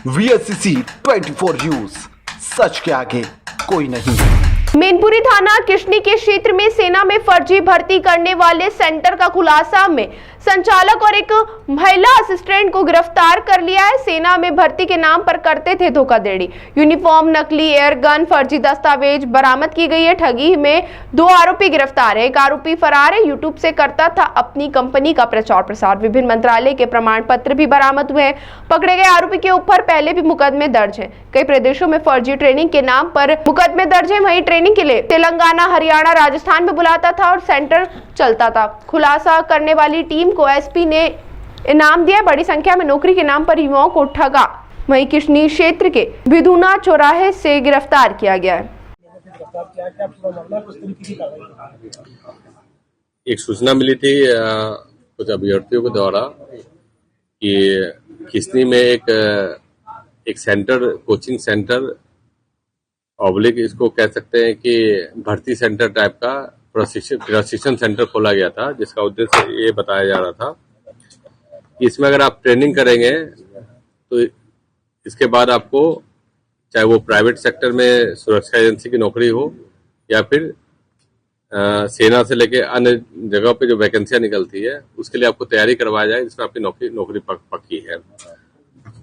VSCC 24 news, सच के आगे कोई नहीं। मैनपुरी थाना किशनी के क्षेत्र में सेना में फर्जी भर्ती करने वाले सेंटर का खुलासा में संचालक और एक महिला असिस्टेंट को गिरफ्तार कर लिया है। सेना में भर्ती के नाम पर करते थे धोखाधड़ी, यूनिफॉर्म, नकली एयर गन, फर्जी दस्तावेज बरामद की गई है। ठगी में 2 आरोपी गिरफ्तार है। एक आरोपी फरार है। यूट्यूब से करता था अपनी कंपनी का प्रचार प्रसार। विभिन्न मंत्रालय के प्रमाण पत्र भी बरामद हुए हैं। पकड़े गए आरोपी के ऊपर पहले भी मुकदमे दर्ज है। कई प्रदेशों में फर्जी ट्रेनिंग के नाम पर मुकदमे दर्ज है। वहीं ट्रेनिंग के लिए तेलंगाना, हरियाणा, राजस्थान में बुलाता था और सेंटर चलता था। खुलासा करने वाली टीम को एसपी ने इनाम दिया। बड़ी संख्या में नौकरी के नाम पर युवाओं को ठगा। वहीं किशनी क्षेत्र के विधुना चौराहे से गिरफ्तार किया गया है। एक सूचना मिली थी कुछ अभ्यर्थियों के द्वारा कि किशनी में एक सेंटर, कोचिंग सेंटर ऑब्लिक इसको कह सकते हैं कि भर्ती सेंटर टाइप का प्रशिक्षण सेंटर खोला गया था, जिसका उद्देश्य ये बताया जा रहा था कि इसमें अगर आप ट्रेनिंग करेंगे तो इसके बाद आपको, चाहे वो प्राइवेट सेक्टर में सुरक्षा एजेंसी की नौकरी हो या फिर सेना से लेके अन्य जगहों पे जो वैकेंसियां निकलती है उसके लिए आपको तैयारी करवाया जाए, जिसमें आपकी नौकरी पक्की है।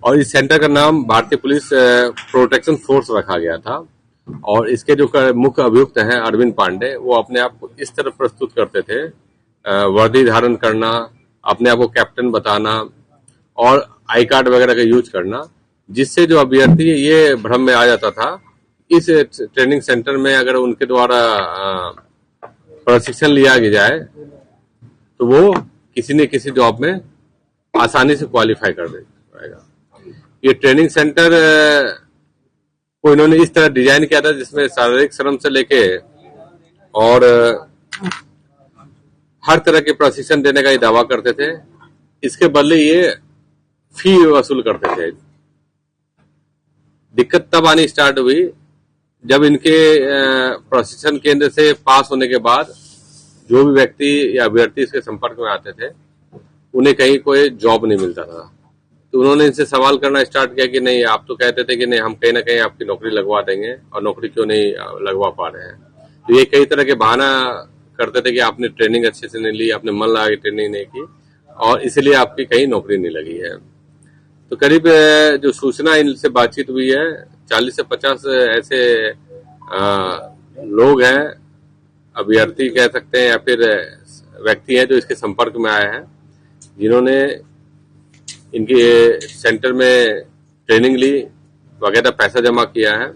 और इस सेंटर का नाम भारतीय पुलिस प्रोटेक्शन फोर्स रखा गया था। और इसके जो मुख्य अभियुक्त हैं अरविंद पांडे, वो अपने आप को इस तरह प्रस्तुत करते थे, वर्दी धारण करना, अपने आप को कैप्टन बताना और आई कार्ड वगैरह का यूज करना, जिससे जो अभ्यर्थी ये भ्रम में आ जाता था इस ट्रेनिंग सेंटर में अगर उनके द्वारा प्रशिक्षण लिया जाए तो वो किसी न किसी जॉब में आसानी से क्वालिफाई कर देगा। ये ट्रेनिंग सेंटर को इन्होंने इस तरह डिजाइन किया था जिसमें शारीरिक श्रम से लेके और हर तरह के प्रशिक्षण देने का ये दावा करते थे। इसके बदले ये फी वसूल करते थे। दिक्कत तब आनी स्टार्ट हुई जब इनके प्रशिक्षण केंद्र से पास होने के बाद जो भी व्यक्ति या अभ्यर्थी इसके संपर्क में आते थे उन्हें कहीं कोई जॉब नहीं मिलता था। तो उन्होंने इनसे सवाल करना स्टार्ट किया कि नहीं, आप तो कहते थे कि नहीं, हम कहीं ना कहीं आपकी नौकरी लगवा देंगे और नौकरी क्यों नहीं लगवा पा रहे हैं। तो ये कई तरह के बहाना करते थे कि आपने ट्रेनिंग अच्छे से नहीं ली, आपने मन लगा के ट्रेनिंग नहीं की और इसलिए आपकी कहीं नौकरी नहीं लगी है। तो करीब जो सूचना इनसे बातचीत हुई है, 40 से 50 ऐसे लोग हैं, अभ्यर्थी कह सकते हैं या फिर व्यक्ति हैं जो इसके संपर्क में आए हैं, जिन्होंने इनके सेंटर में ट्रेनिंग ली, वगैरह पैसा जमा किया है।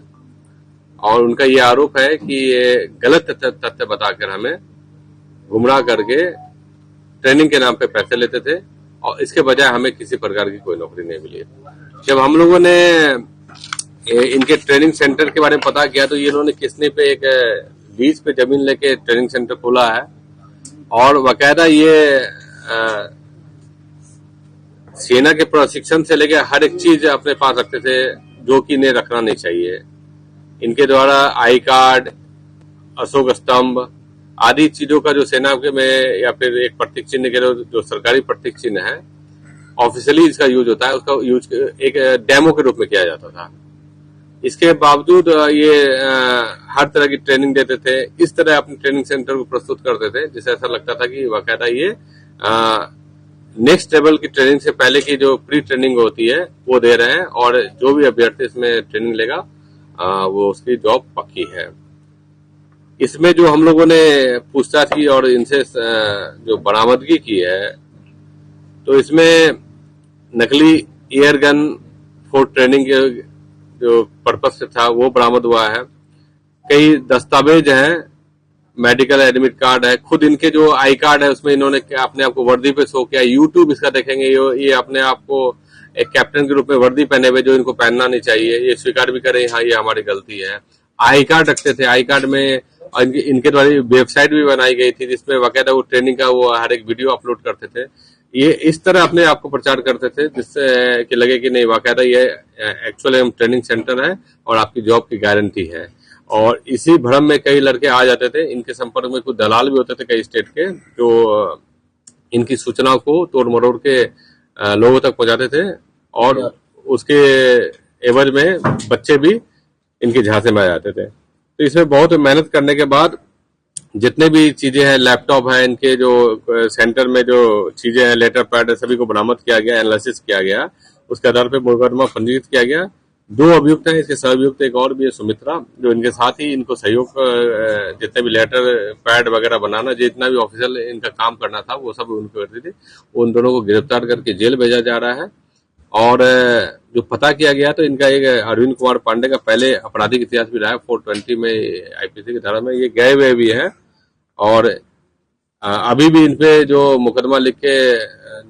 और उनका ये आरोप है कि ये गलत तथ्य बताकर हमें गुमराह करके ट्रेनिंग के नाम पे पैसे लेते थे और इसके बजाय हमें किसी प्रकार की कोई नौकरी नहीं मिली। जब हम लोगों ने इनके ट्रेनिंग सेंटर के बारे में पता किया तो ये इन्होंने किसने पे एक लीज पे जमीन लेके ट्रेनिंग सेंटर खोला है और बाकायदा ये सेना के प्रशिक्षण से लेकर हर एक चीज अपने पास रखते थे जो कि इन्हें रखना नहीं चाहिए। इनके द्वारा आई कार्ड, अशोक स्तंभ आदि चीजों का जो सेना के में या फिर एक प्रतीक चिन्ह के जो सरकारी प्रतीक चिन्ह है, ऑफिशियली इसका यूज होता है, उसका यूज एक डेमो के रूप में किया जाता था। इसके बावजूद ये हर तरह की ट्रेनिंग देते थे, इस तरह अपने ट्रेनिंग सेंटर को प्रस्तुत करते थे जिससे ऐसा लगता था कि बाकायदा ये नेक्स्ट लेवल की ट्रेनिंग से पहले की जो प्री ट्रेनिंग होती है वो दे रहे हैं और जो भी अभ्यर्थी इसमें ट्रेनिंग लेगा वो उसकी जॉब पक्की है। इसमें जो हम लोगों ने पूछताछ की और इनसे जो बरामदगी की है तो इसमें नकली एयर गन फॉर ट्रेनिंग के जो पर्पज से था वो बरामद हुआ है। कई दस्तावेज हैं, मेडिकल एडमिट कार्ड है, खुद इनके जो आई कार्ड है उसमें इन्होंने अपने आप को वर्दी पे शो किया। यूट्यूब इसका देखेंगे ये अपने आप को एक कैप्टन के रूप में वर्दी पहने हुए, जो इनको पहनना नहीं चाहिए, ये स्वीकार भी करें हाँ ये हमारी गलती है। आई कार्ड रखते थे, आई कार्ड में इनके द्वारा वेबसाइट भी बनाई गई थी जिसमें बाकायदा वो ट्रेनिंग का वो हर एक वीडियो अपलोड करते थे। ये इस तरह अपने आप को प्रचार करते थे जिससे कि लगे कि नहीं बाकायदा ये एक्चुअली ट्रेनिंग सेंटर है और आपकी जॉब की गारंटी है। और इसी भ्रम में कई लड़के आ जाते थे। इनके संपर्क में कुछ दलाल भी होते थे कई स्टेट के, जो इनकी सूचनाओं को तोड़ मरोड़ के लोगों तक पहुंचाते थे और उसके एवज में बच्चे भी इनके झांसे में आ जाते थे। तो इसमें बहुत मेहनत करने के बाद जितने भी चीजें हैं, लैपटॉप है, इनके जो सेंटर में जो चीजें हैं, लेटर पैड है, सभी को बरामद किया गया, एनालिसिस किया गया। उसके आधार पर मुकदमा पंजीकृत किया गया। 2 अभियुक्त हैं, इसके सह अभियुक्त एक और भी है, सुमित्रा, जो इनके साथ ही इनको सहयोग, जितने भी लेटर पैड वगैरह बनाना, जितना भी ऑफिशियल इनका काम करना था वो सब उनको करती थी। उन दोनों को गिरफ्तार करके जेल भेजा जा रहा है। और जो पता किया गया तो इनका एक अरविंद कुमार पांडे का पहले आपराधिक इतिहास भी रहा है, 420 में आईपीसी की धारा में ये गए हुए भी हैं। और अभी भी इनपे जो मुकदमा लिख के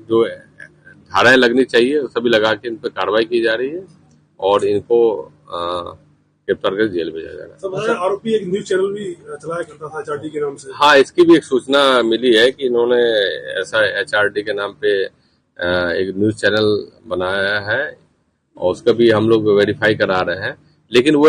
जो धाराएं लगनी चाहिए सभी लगा के इन पे कार्रवाई की जा रही है और इनको गिरफ्तार कर जेल भेजा जा रहा है। आरोपी एक न्यूज चैनल भी चलाया करता था एचआरडी के नाम से। हाँ, इसकी भी एक सूचना मिली है कि इन्होंने ऐसा एचआरडी के नाम पे एक न्यूज चैनल बनाया है और उसका भी हम लोग वेरीफाई करा रहे हैं। लेकिन वो